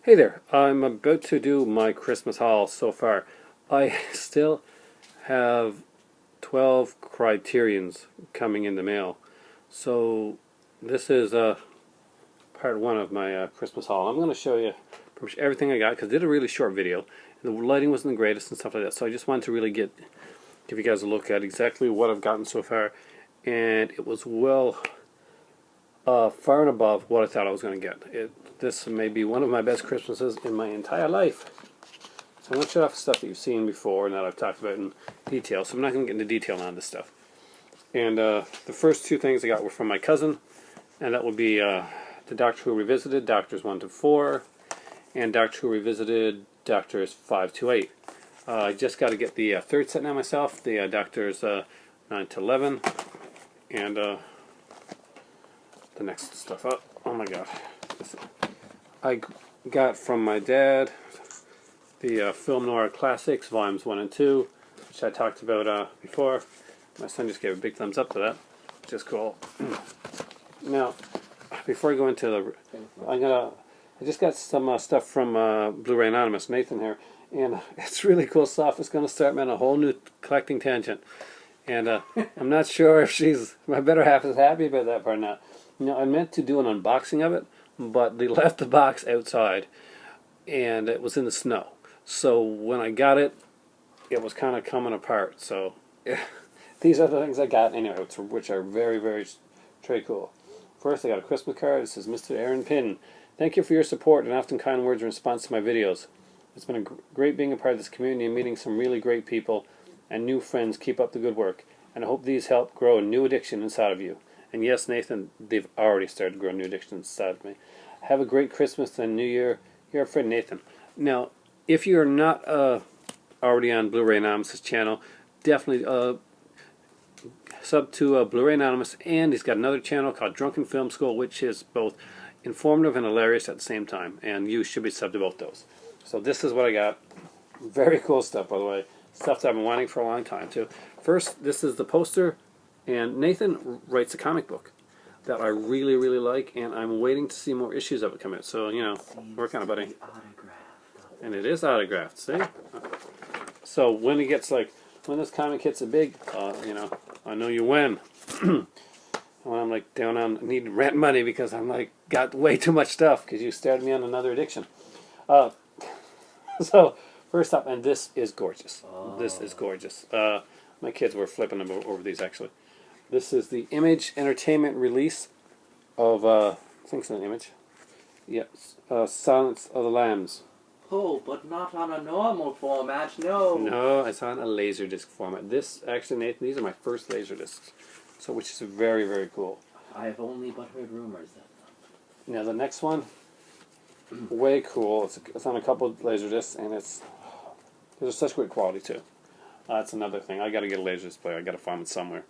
Hey there, I'm about to do my Christmas haul so far. I still have 12 criterions coming in the mail. So this is part one of my Christmas haul. I'm going to show you pretty much everything I got because I did a really short video. And the lighting wasn't the greatest and stuff like that. So I just wanted to really give you guys a look at exactly what I've gotten so far. And it was well far and above what I thought I was going to get. This may be one of my best Christmases in my entire life. So I'm going to show off stuff that you've seen before and that I've talked about in detail. So I'm not going to get into detail on this stuff. And the first two things I got were from my cousin. And that would be the Doctor Who Revisited, Doctors 1 to 4. And Doctor Who Revisited, Doctors 5 to 8. I just got to get the third set now myself. The Doctors 9 to 11. And the next stuff up. Oh my god. I got from my dad the Film Noir Classics, Volumes 1 and 2, which I talked about before. My son just gave a big thumbs up to that, which is cool. Now, before I go into I just got some stuff from BlurayAnonymous, Nathan here, and it's really cool stuff. It's going to start me on a whole new collecting tangent. And I'm not sure if my better half is happy about that part or not. You know, I meant to do an unboxing of it, but they left the box outside, and it was in the snow. So when I got it, it was kind of coming apart. So these are the things I got anyway, which are very, very cool. First, I got a Christmas card. It says, Mr. Aaron Pinn, thank you for your support and often kind words in response to my videos. It's been great being a part of this community and meeting some really great people and new friends. Keep up the good work, and I hope these help grow a new addiction inside of you. And yes, Nathan, they've already started growing new addictions inside of me. Have a great Christmas and New Year. Your friend Nathan. Now, if you're not already on BlurayAnonymous' channel, definitely sub to BlurayAnonymous, and he's got another channel called Drunken Film School, which is both informative and hilarious at the same time, and you should be subbed to both those. So this is what I got. Very cool stuff, by the way. Stuff that I've been wanting for a long time, too. First, this is the poster. And Nathan writes a comic book that I really, really like, and I'm waiting to see more issues of it come out. So, you know, work on it, buddy. And it is autographed, see? So when it gets when this comic hits a big, you know, I know you win. When I'm down on needing rent money because I'm got way too much stuff because you started me on another addiction. So first up, and this is gorgeous. Oh. This is gorgeous. My kids were flipping over these actually. This is the Image Entertainment release of, I think it's an Image. Yes, Silence of the Lambs. Oh, but not on a normal format, no. No, it's on a Laserdisc format. This, actually, Nathan, these are my first Laserdiscs, so which is very, very cool. I have only but heard rumors that. Now, the next one, way cool. It's on a couple of Laserdiscs, and there's such great quality, too. That's another thing. I got to get a Laserdisc player. I got to find it somewhere.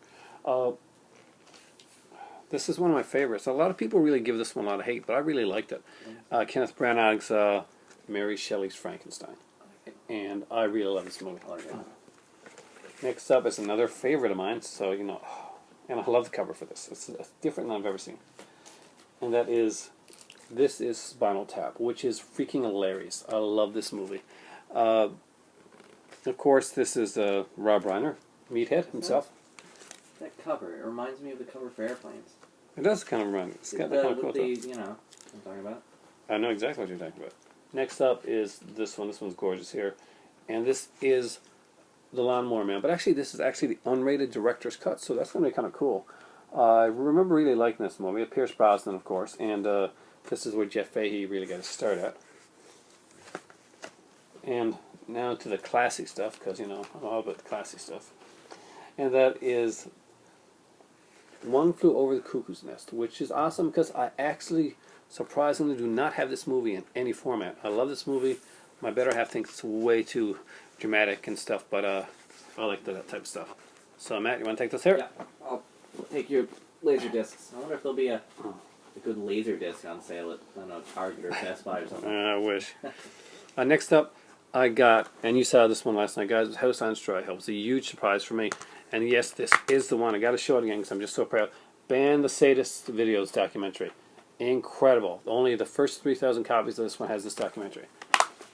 This is one of my favorites. A lot of people really give this one a lot of hate, but I really liked it. Kenneth Branagh's Mary Shelley's Frankenstein. And I really love this movie. Next up is another favorite of mine, so, you know, and I love the cover for this. It's different than I've ever seen. And this is Spinal Tap, which is freaking hilarious. I love this movie. Of course, this is Rob Reiner, Meathead himself. That cover, it reminds me of the cover for Airplanes. It does kind of remind me. It's got that kind of cool stuff. You know what I'm talking about. I know exactly what you're talking about. Next up is this one. This one's gorgeous here. And this is The Lawnmower Man. But actually, this is actually the unrated director's cut, so that's going to be kind of cool. I remember really liking this movie. Pierce Brosnan, of course. And this is where Jeff Fahey really got his start at. And now to the classy stuff, because, you know, I'm all about the classy stuff. And that is One Flew Over the Cuckoo's Nest, which is awesome because I actually, surprisingly, do not have this movie in any format. I love this movie. My better half thinks it's way too dramatic and stuff, but I like that type of stuff. So, Matt, you want to take this here? Yeah, I'll take your laser discs. I wonder if there'll be a good laser disc on sale at, I don't know, Target or Best Buy or something. I wish. Next up, I got, and you saw this one last night, guys, House on Straw Hill. It was a huge surprise for me. And yes, this is the one. I got to show it again because I'm just so proud. Ban the Sadist videos documentary. Incredible. Only the first 3,000 copies of this one has this documentary.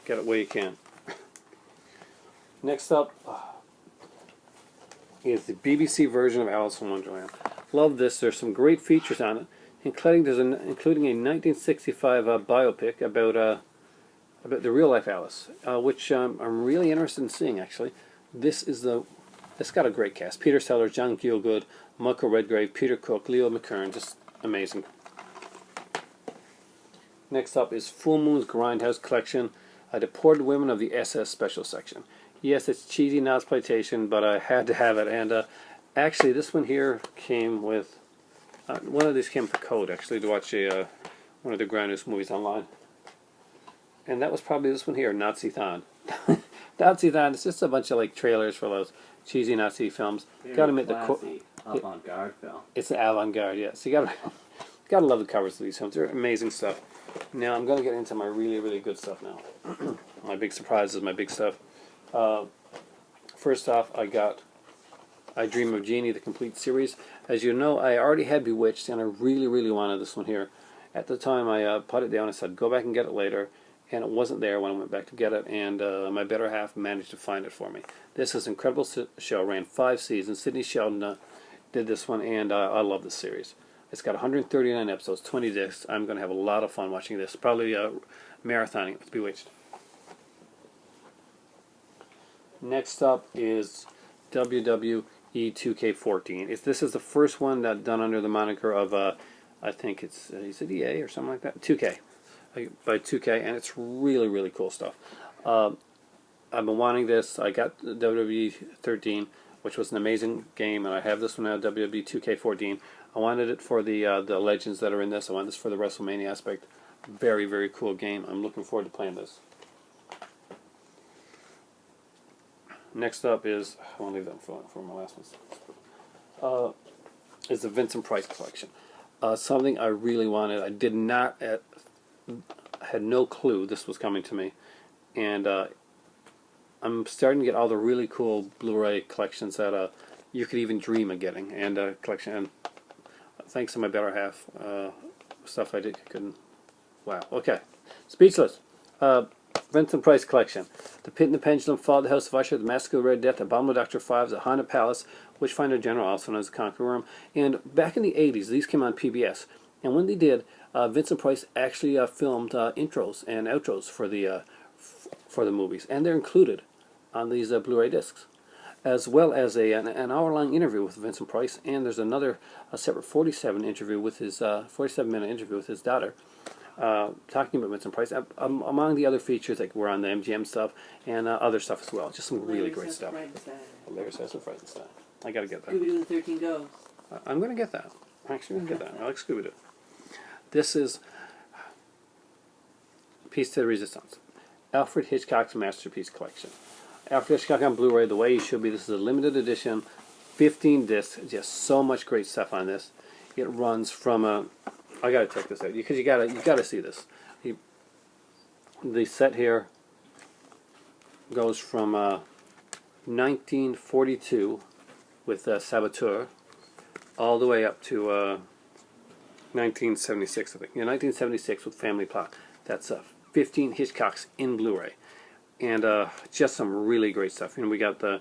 Get it where you can. Next up is the BBC version of Alice in Wonderland. Love this. There's some great features on it, including a 1965 biopic about the real life Alice, which I'm really interested in seeing. Actually, it's got a great cast: Peter Sellers, John Gielgud, Michael Redgrave, Peter Cook, Leo McKern, just amazing. Next up is Full Moon's Grindhouse Collection, Deported Women of the SS Special Section. Yes, it's cheesy exploitation, but I had to have it. And actually, this one here came with one of these came with a code actually to watch one of the Grindhouse movies online, and that was probably this one here, Nazithon. Nazithon. It's just a bunch of like trailers for those cheesy Nazi films. Got to admit avant-garde film. It's an avant-garde, yeah. So you gotta love the covers of these films. They're amazing stuff. Now I'm gonna get into my really good stuff now. My big surprises, my big stuff. First off, I Dream of Jeannie, the complete series. As you know, I already had Bewitched, and I really wanted this one here. At the time, I put it down. I said, go back and get it later, and it wasn't there when I went back to get it, and my better half managed to find it for me. This is an incredible show. Ran 5 seasons. Sidney Sheldon did this one, and I love this series. It's got 139 episodes, 20 discs. I'm going to have a lot of fun watching this. Probably marathoning it with Bewitched. Next up is WWE 2K14. This is the first one that done under the moniker of, I think it's, is it EA or something like that? 2K. By 2K, and it's really cool stuff. I've been wanting this. I got WWE 13, which was an amazing game, and I have this one now, WWE 2K14. I wanted it for the legends that are in this. I want this for the WrestleMania aspect. Very cool game. I'm looking forward to playing this. Next up is, I want to leave that for my last one. Is the Vincent Price collection. Something I really wanted. I did not, had no clue this was coming to me, and I'm starting to get all the really cool Blu-ray collections that you could even dream of getting, and collection. And thanks to my better half, stuff I couldn't. Wow. Okay. Speechless. Vincent Price collection. The Pit and the Pendulum, Fall of the House of Usher, The Mask of the Red Death, Abominable Dr. Fives, The Haunted Palace, Witchfinder General, also known as the Conqueror Worm. And back in the 80s, these came on PBS. And when they did, Vincent Price actually filmed intros and outros for the movies, and they're included on these Blu-ray discs, as well as an hour-long interview with Vincent Price. And there's a separate 47-minute interview with his daughter, talking about Vincent Price. Among the other features, like we're on the MGM stuff and other stuff as well. Just some really great stuff. Larry Says and Frankenstein. I gotta get that. Scooby-Doo and 13 Ghosts. I'm gonna get that. I'm actually gonna get that. I like Scooby-Doo. This is Piece to the Resistance. Alfred Hitchcock's Masterpiece Collection. Alfred Hitchcock on Blu-ray, the way he should be. This is a limited edition, 15 discs. Just so much great stuff on this. It runs from I gotta check this out because you gotta see this. The set here goes from 1942 with Saboteur all the way up to 1976, I think. Yeah, 1976 with Family Plot. That's 15 Hitchcocks in Blu-ray, and just some really great stuff. You know, we got the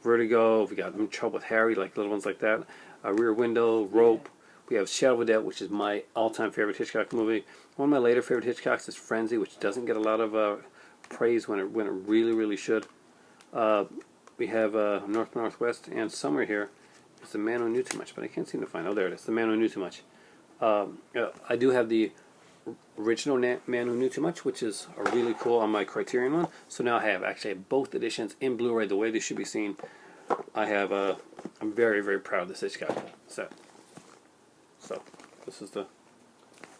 Vertigo, we got In Trouble with Harry, like little ones like that. Rear Window, Rope. We have Shadow of a Doubt, which is my all-time favorite Hitchcock movie. One of my later favorite Hitchcocks is Frenzy, which doesn't get a lot of praise when it really should. We have North by Northwest, and somewhere here is The Man Who Knew Too Much, but I can't seem to find. Oh, there it is. The Man Who Knew Too Much. I do have the original Man Who Knew Too Much, which is a really cool on my Criterion one. So now I have actually both editions in Blu-ray, the way they should be seen. I'm very proud of this Hitchcock set. So, this is if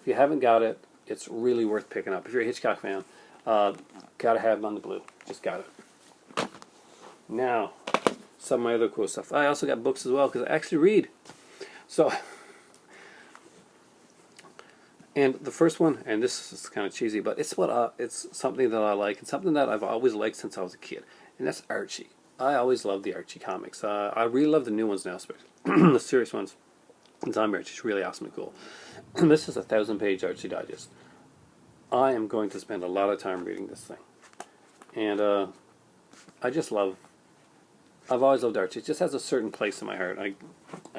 you haven't got it, it's really worth picking up. If you're a Hitchcock fan, gotta have it on the blue. Just got it. Now, some of my other cool stuff. I also got books as well, because I actually read. So, and the first one, and this is kind of cheesy, but it's something that I like, and something that I've always liked since I was a kid, and that's Archie. I always loved the Archie comics. I really love the new ones now, especially the serious ones. Zombie Archie is really awesome and cool. And this is a 1,000-page Archie Digest. I am going to spend a lot of time reading this thing. And I just love... I've always loved Archie. It just has a certain place in my heart. I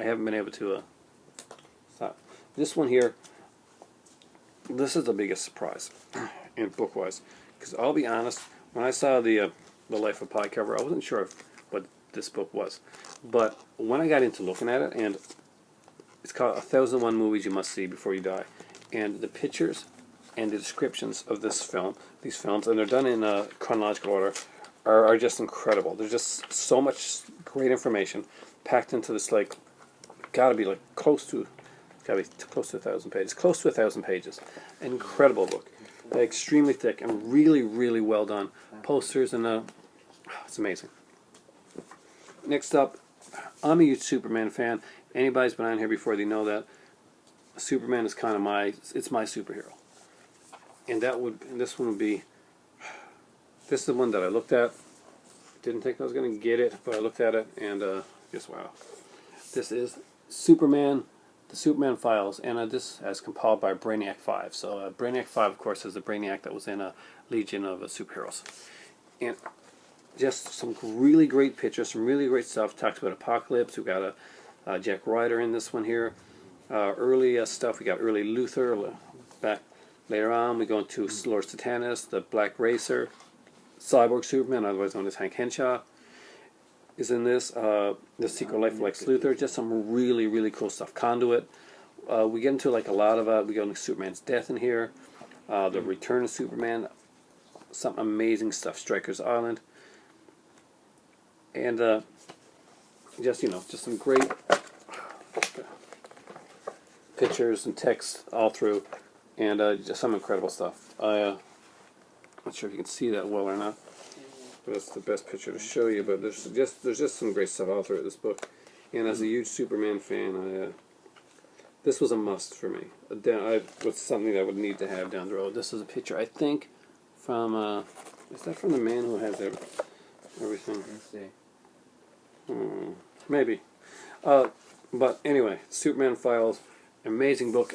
haven't been able to stop. This one here, this is the biggest surprise in book-wise. Because I'll be honest, when I saw the Life of Pi cover, I wasn't sure what this book was. But when I got into looking at it, and it's called 1001 Movies You Must See Before You Die. And the pictures and the descriptions of these films, and they're done in chronological order, are just incredible. There's just so much great information packed into this, like, gotta be close to 1,000 pages. Close to 1,000 pages. An incredible book. Extremely thick and really, really well done. Posters and it's amazing. Next up, I'm a huge Superman fan. Anybody's been on here before, they know that Superman is kind of my superhero. And this one would be, this is the one that I looked at. Didn't think I was going to get it, but I looked at it and just wow. This is Superman, the Superman Files, and this is compiled by Brainiac 5. So Brainiac 5, of course, is the Brainiac that was in a Legion of Superheroes. And just some really great pictures, some really great stuff. Talks about Apocalypse. We've got a Jack Ryder in this one here. Early stuff, we got early Luthor. Back later on, we go into Lord Satanus, the Black Racer, Cyborg Superman, otherwise known as Hank Henshaw, is in this. The Secret Life of Lex Luthor. Just some really, really cool stuff. Conduit. We get into a lot of we go into Superman's death in here. The Return of Superman. Some amazing stuff. Stryker's Island. And just some great pictures and text all through, and just some incredible stuff. I'm not sure if you can see that well or not, but that's the best picture to show you. But there's just some great stuff all through this book. And as a huge Superman fan, this was a must for me. It was something that I would need to have down the road. This is a picture, I think, from is that from the man who has everything? Let's see. Maybe. But anyway, Superman Files, amazing book.